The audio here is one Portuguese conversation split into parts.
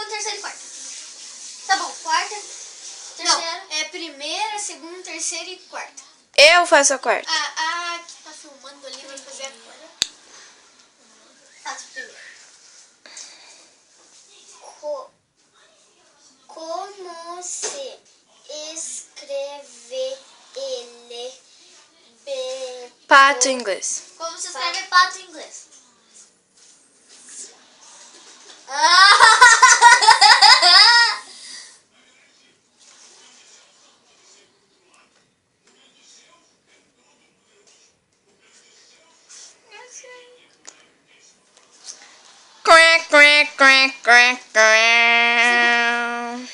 segunda, terceira e quarta. Tá bom, quarta, terceira. Não, é primeira, segunda, terceira e quarta. Eu faço a quarta. A que tá filmando ali vai fazer a quarta. Faço primeiro. Como se escreve ele? Pato em inglês. Como se escreve pato em inglês? Crack, crack, crack, crack, crack.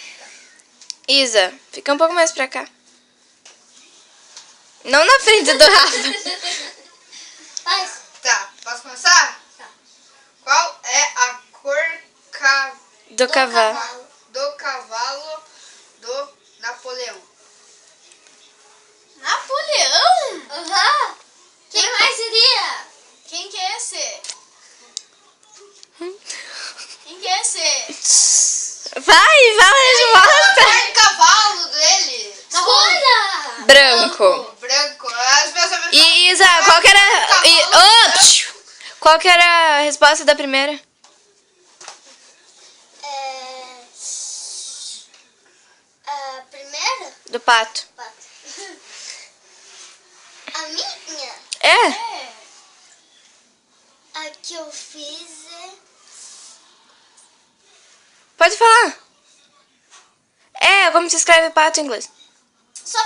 Isa, fica um pouco mais pra cá. Não na frente do Rafa. Faz. Tá, posso começar? Tá. Qual é a cor Do cavalo. do cavalo do Napoleão? Napoleão? Aham. Quem mais iria? Quem que é esse? Quem que é esse? Vai, fala a resposta. Qual é o cavalo dele? Escolha! Branco. Branco. As pessoas E Isa, qual que era... Qual que era a resposta da primeira? A primeira? Do pato. A minha? É? A que eu fiz é... Pode falar. É, como se escreve pato em inglês? Só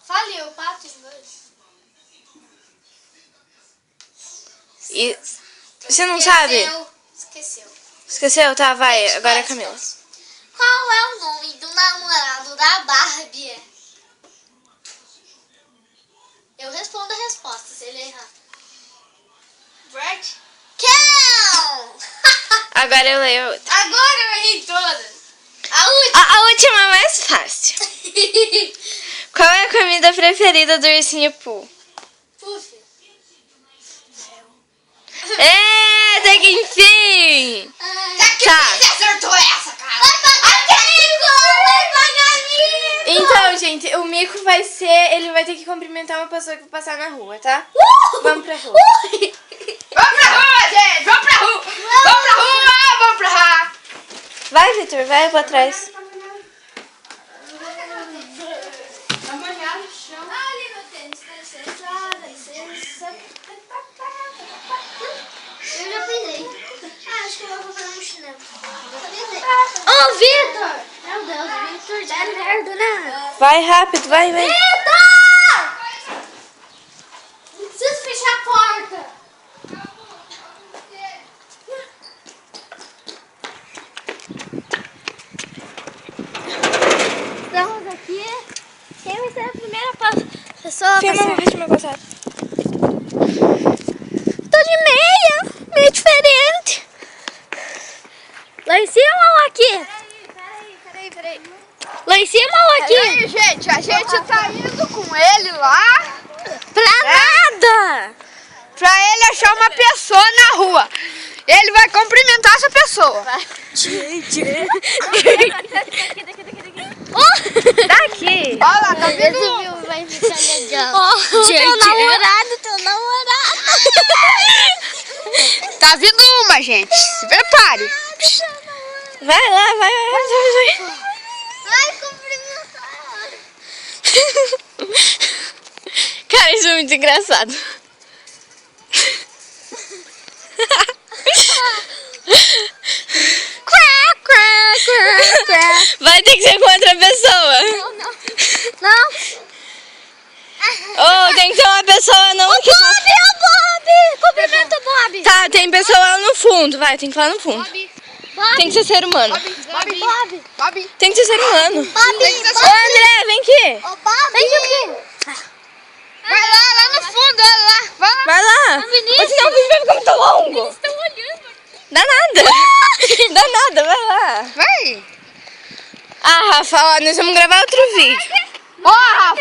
fale o pato em inglês. E você não sabe? Esqueceu. Esqueceu? Tá, vai. Agora é a Camila. Qual é o nome do namorado da Barbie? Eu respondo a resposta, se ele errar. Brad? Ken! Agora eu leio a outra. Agora eu errei todas. A última. A última é mais fácil. Qual é a comida preferida do ursinho Pooh? Puff. É, até que enfim. Tá. Você acertou essa, cara. Vai pagar mico! Então, gente, o mico vai ser... Ele vai ter que cumprimentar uma pessoa que vai passar na rua, tá? Vamos pra rua. Vamos pra rua, gente. Vamos pra rua. Vamos pra rua. Vamos pra rua. Vai, Vitor, vai pra trás. Ali meu tênis, dá licença. Eu já pisei. Acho que eu vou fazer um chinelo. Ô, Vitor! Meu Deus, Vitor, dá merda, né? Vai rápido, vai, vai. Vitor! Não preciso fechar a porta. Estamos aqui. Quem vai ser a primeira pessoa a Filma passar? o vídeo meu passado. Tô de meia, meio diferente. Lá em cima ou aqui? Peraí. Lá em cima ou aqui? Aí, gente, a gente tá indo com ele lá Pra nada! pra ele achar uma pessoa na rua. Ele vai cumprimentar essa pessoa. Daqui. Olha lá, tá vindo. Vai ficar legal. Teu namorado. Tá vindo uma, gente. Se prepare. Vai lá, vai. Vai cumprimentar. Cara, isso é muito engraçado. Vai ter que ser com outra pessoa. Não. Ou tem que ser uma pessoa não que tá... Bob! Cumprimenta o Bob. Tá, tem pessoa lá no fundo. Vai, tem que ir lá no fundo. Tem que ser ser humano. Bob. Tem que ser ser humano. Bob. Ô, André, vem aqui. Ô, Bob. Vem aqui. Vai lá no fundo, olha lá. Vai lá. Vai lá. Vinícius. Ou senão o vídeo vai ficar muito longo. Estão olhando. Dá nada. Dá nada, vai lá. Vai. Ah, Rafa, ó, nós vamos gravar outro vídeo. Ó, Rafa.